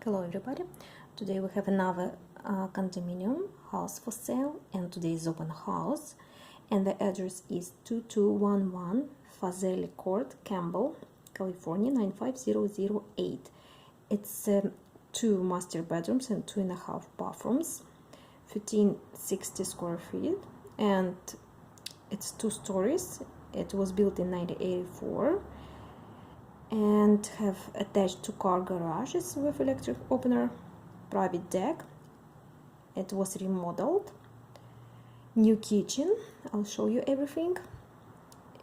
Hello everybody, today we have another condominium house for sale, and today is open house, and the address is 2211 Fazeli Court, Campbell, California 95008. It's 2 master bedrooms and 2.5 bathrooms, 1560 square feet, and it's 2 stories. It was built in 1984 and have attached 2-car garages with electric opener, private deck. It was remodeled, new kitchen, I'll show you everything,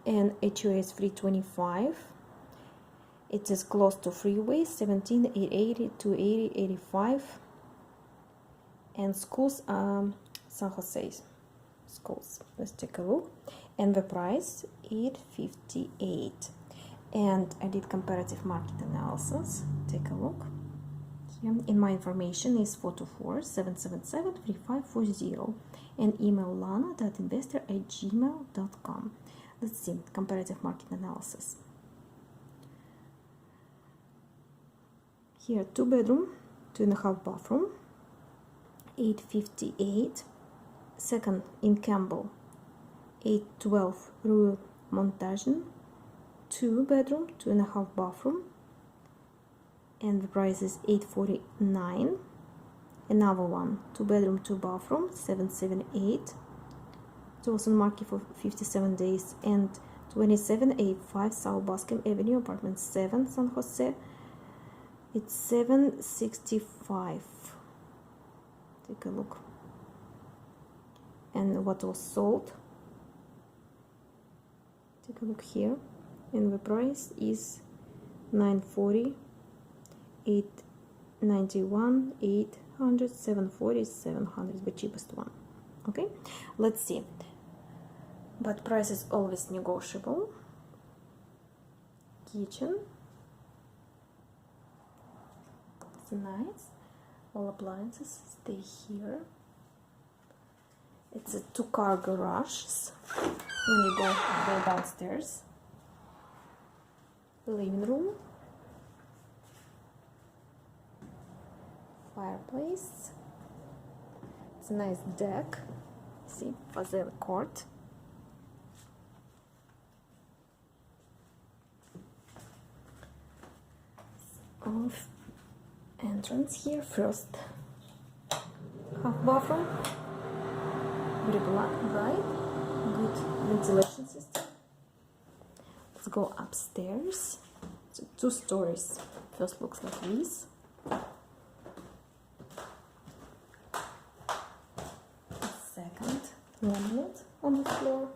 and HOA is 325. It is close to freeway 17, 880, 280, 85, and schools, San Jose schools. Let's take a look. And the price $858. And I did comparative market analysis. Take a look. Here in my information is 424-777-3540 and email lana.investor@gmail.com. Let's see comparative market analysis. Here 2 bedroom, 2.5 bathroom, $858. Second in Campbell, $812 Rue Montagne, 2 bedroom, 2.5 bathroom, and the price is $849. Another one, 2 bedroom, 2 bathroom, $778. It's also on market for 57 days. And 2785 South Bascom Avenue, apartment 7, San Jose. It's $765. Take a look. And what was sold? Take a look here. And the price is $940, $891, $800, $740, $700, the cheapest one. Okay, let's see. But price is always negotiable. Kitchen. It's nice. All appliances stay here. It's a 2-car garage when you go downstairs. Living room, fireplace. It's a nice deck. See, Fazeli Court. Off entrance here. First half bathroom. Very bright. Good ventilation system. Let's go upstairs. So 2 stories. First looks like this. Second, laminate on the floor.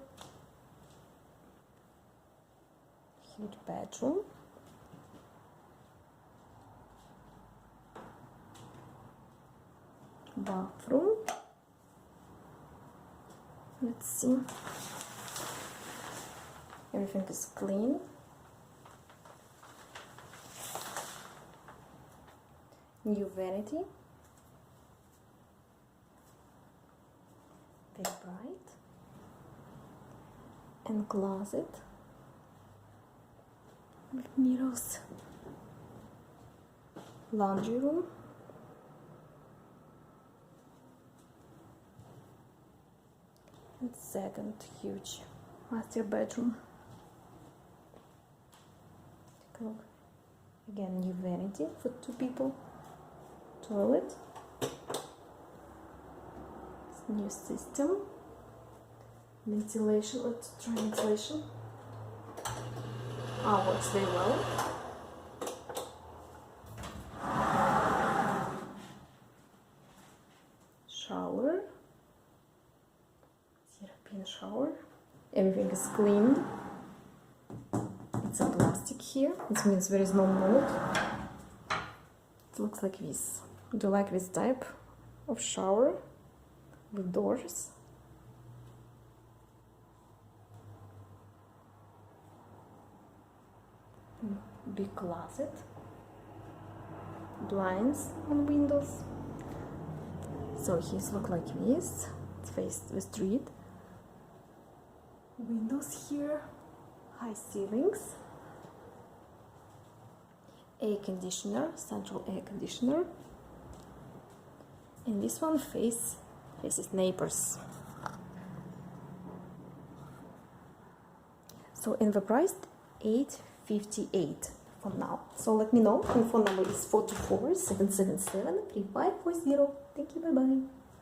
Huge bedroom. Bathroom. Let's see. Everything is clean. New vanity. Very bright. And closet with mirrors. Laundry room. And second huge master bedroom. Take a look. Again, new vanity for 2 people. Toilet. New system. Ventilation. Let's try ventilation. Works very well. Shower. European shower. Everything is cleaned. It's a plastic here. This means there is no mold. It looks like this. Do you like this type of shower with doors? Big closet. Blinds on windows. So his look like this. It's faced the street. Windows here. High ceilings. air conditioner, central air conditioner, and this one faces neighbors. So in the price, $858 for now. So let me know. My phone number is 424-777-3540. Thank you. Bye bye.